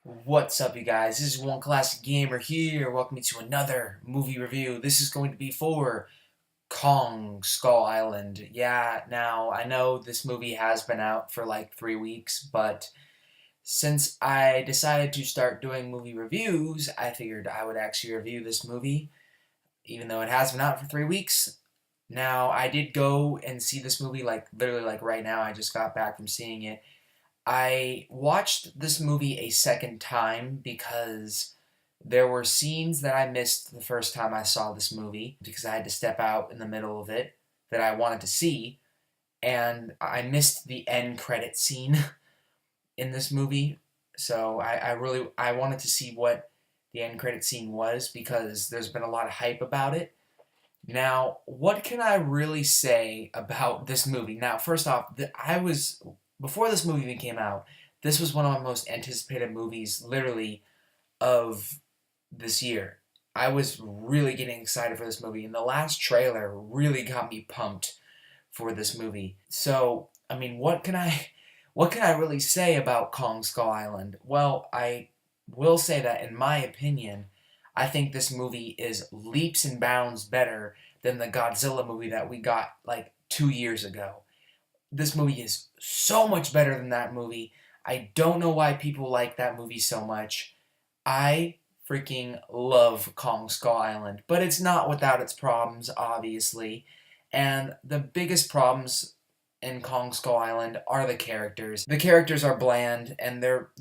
What's up, you guys? This is One Classic Gamer here. Welcome to another movie review. This is going to be for Kong Skull Island. Yeah, now I know this movie has been out for like 3 weeks, but since I decided to start doing movie reviews, I figured I would actually review this movie, even though it has been out for 3 weeks. Now, I did go and see this movie like literally like right now. I just got back from seeing it. I watched this movie a second time because there were scenes that I missed the first time I saw this movie because I had to step out in the middle of it that I wanted to see, and I missed the end credit scene in this movie. So I wanted to see what the end credit scene was because there's been a lot of hype about it. Now, what can I really say about this movie? Now, first off, I was before this movie even came out. This was one of my most anticipated movies, literally, of this year. I was really getting excited for this movie, and the last trailer really got me pumped for this movie. So, I mean, what can I really say about Kong Skull Island? Well, I will say that in my opinion, I think this movie is leaps and bounds better than the Godzilla movie that we got like 2 years ago. This movie is so much better than that movie. I don't know why people like that movie so much. I freaking love Kong Skull Island, but it's not without its problems, obviously. And the biggest problems in Kong Skull Island are the characters. The characters are bland and they're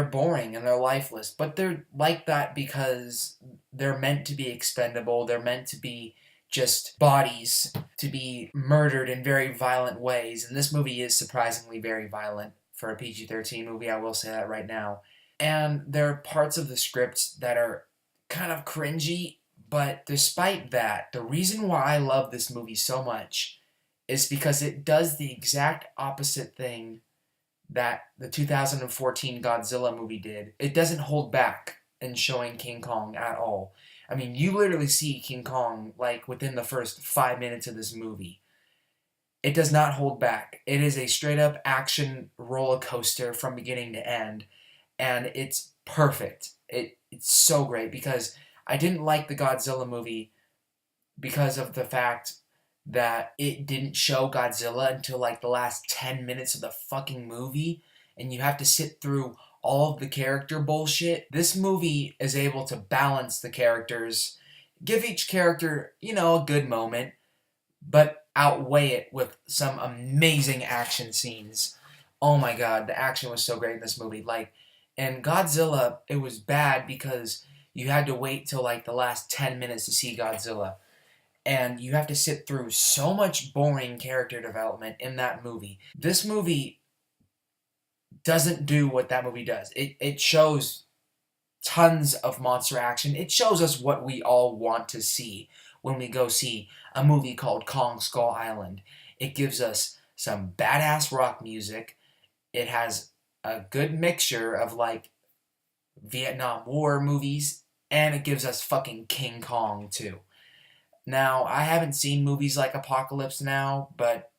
boring and they're lifeless, but they're like that because they're meant to be expendable. They're meant to be just bodies to be murdered in very violent ways, and this movie is surprisingly very violent for a PG-13 movie. I will say that right now. And there are parts of the script that are kind of cringy, but despite that, the reason why I love this movie so much is because it does the exact opposite thing that the 2014 Godzilla movie did. It doesn't hold back in showing King Kong at all. I mean, you literally see King Kong like within the first 5 minutes of this movie. It does not hold back. It is a straight up action roller coaster from beginning to end, and it's perfect. It's so great because I didn't like the Godzilla movie because of the fact that it didn't show Godzilla until like the last 10 minutes of the fucking movie, and you have to sit through all of the character bullshit. This movie is able to balance the characters, give each character, a good moment, but outweigh it with some amazing action scenes. Oh my god, the action was so great in this movie. Like, in Godzilla, it was bad because you had to wait till like the last 10 minutes to see Godzilla, and you have to sit through so much boring character development in that movie. This movie doesn't do what that movie does. It shows tons of monster action. It shows us what we all want to see when we go see a movie called Kong Skull Island. It gives us some badass rock music. It has a good mixture of like Vietnam War movies, and it gives us fucking King Kong too. Now, I haven't seen movies like Apocalypse Now, but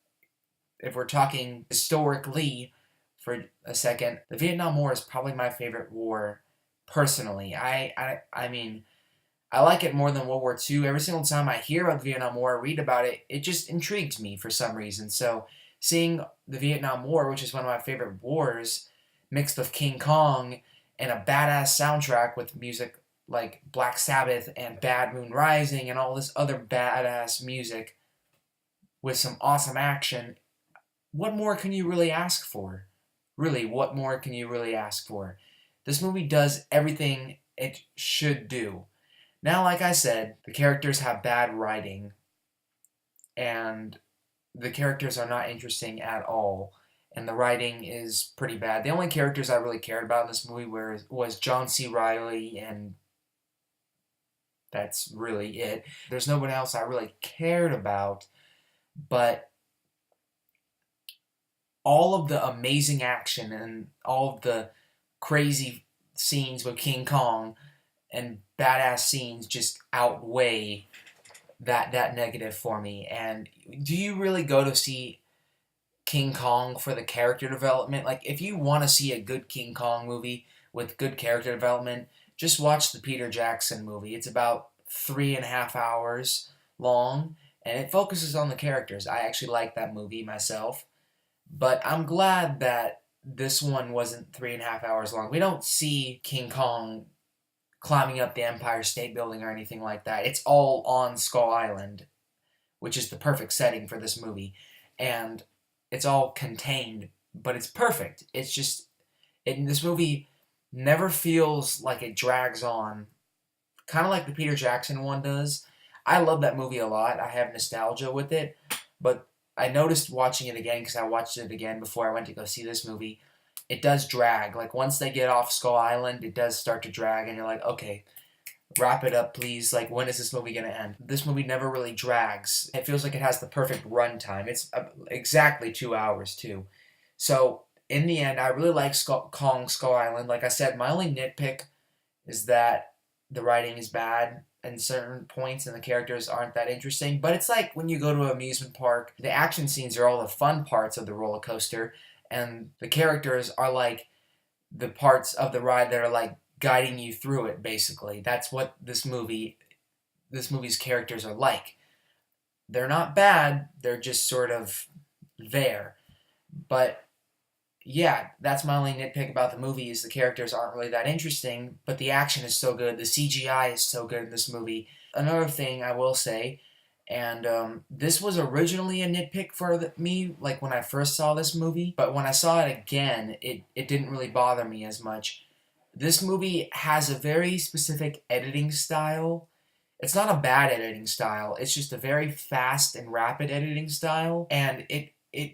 if we're talking historically for a second, the Vietnam War is probably my favorite war personally. I mean, I like it more than World War II. Every single time I hear about the Vietnam War, read about it, it just intrigues me for some reason. So, seeing the Vietnam War, which is one of my favorite wars, mixed with King Kong and a badass soundtrack with music like Black Sabbath and Bad Moon Rising and all this other badass music with some awesome action, what more can you really ask for? Really, what more can you really ask for? This movie does everything it should do. Now, like I said, the characters have bad writing, and the characters are not interesting at all, and the writing is pretty bad. The only characters I really cared about in this movie was John C. Reilly, and that's really it. There's no one else I really cared about, but all of the amazing action and all of the crazy scenes with King Kong and badass scenes just outweigh that negative for me. And do you really go to see King Kong for the character development. Like, if you want to see a good King Kong movie with good character development, just watch the Peter Jackson movie. It's about 3.5 hours long, and it focuses on the characters. I actually like that movie myself, but I'm glad that this one wasn't 3.5 hours long. We don't see King Kong climbing up the Empire State Building or anything like that. It's all on Skull Island, which is the perfect setting for this movie. And it's all contained, but it's perfect. It's just, this movie never feels like it drags on, kind of like the Peter Jackson one does. I love that movie a lot. I have nostalgia with it, but I noticed watching it again, because I watched it again before I went to go see this movie. It does drag. Like, once they get off Skull Island, it does start to drag, and you're like, okay, wrap it up, please. Like, when is this movie going to end? This movie never really drags. It feels like it has the perfect runtime. It's exactly 2 hours, too. So, in the end, I really like Kong Skull Island. Like I said, my only nitpick is that the writing is bad in certain points and the characters aren't that interesting. But it's like when you go to an amusement park, the action scenes are all the fun parts of the roller coaster, and the characters are like the parts of the ride that are like guiding you through it, basically. That's what this movie's characters are like. They're not bad, they're just sort of there. But yeah, that's my only nitpick about the movie, is the characters aren't really that interesting, but the action is so good. The CGI is so good in this movie. Another thing I will say, and this was originally a nitpick for me, like when I first saw this movie, but when I saw it again, it didn't really bother me as much. This movie has a very specific editing style. It's not a bad editing style, it's just a very fast and rapid editing style, and it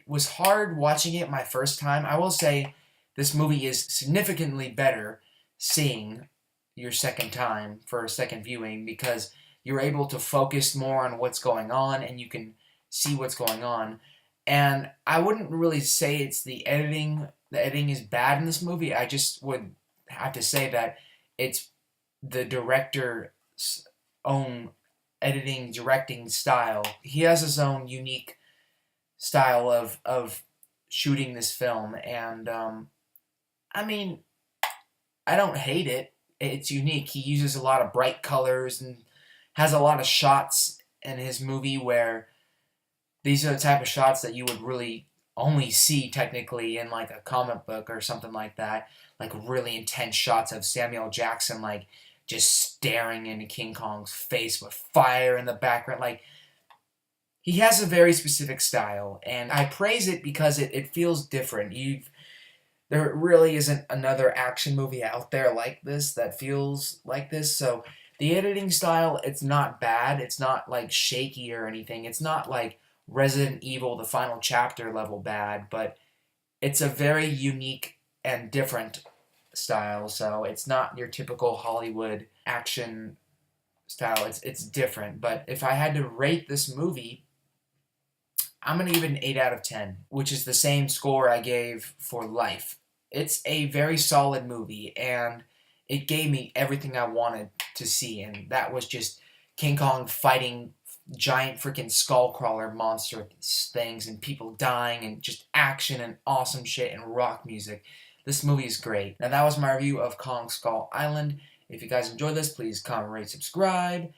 was hard watching it my first time. I will say this movie is significantly better seeing your second time for a second viewing, because you're able to focus more on what's going on and you can see what's going on. And I wouldn't really say it's the editing. The editing is bad in this movie. I just would have to say that it's the director's own editing, directing style. He has his own unique style of shooting this film, and I mean, I don't hate it. It's unique. He uses a lot of bright colors and has a lot of shots in his movie where these are the type of shots that you would really only see technically in like a comic book or something like that. Like really intense shots of Samuel Jackson like just staring into King Kong's face with fire in the background. Like, he has a very specific style, and I praise it because it feels different. There really isn't another action movie out there like this that feels like this. So the editing style, it's not bad. It's not like shaky or anything. It's not like Resident Evil, the final chapter level bad, but it's a very unique and different style. So it's not your typical Hollywood action style. It's different. But if I had to rate this movie, I'm going to give it an 8 out of 10, which is the same score I gave for Life. It's a very solid movie, and it gave me everything I wanted to see, and that was just King Kong fighting giant freaking skull crawler monster things, and people dying, and just action and awesome shit and rock music. This movie is great. Now, that was my review of Kong Skull Island. If you guys enjoyed this, please comment, rate, subscribe,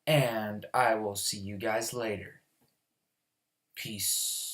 and I will see you guys later. Peace.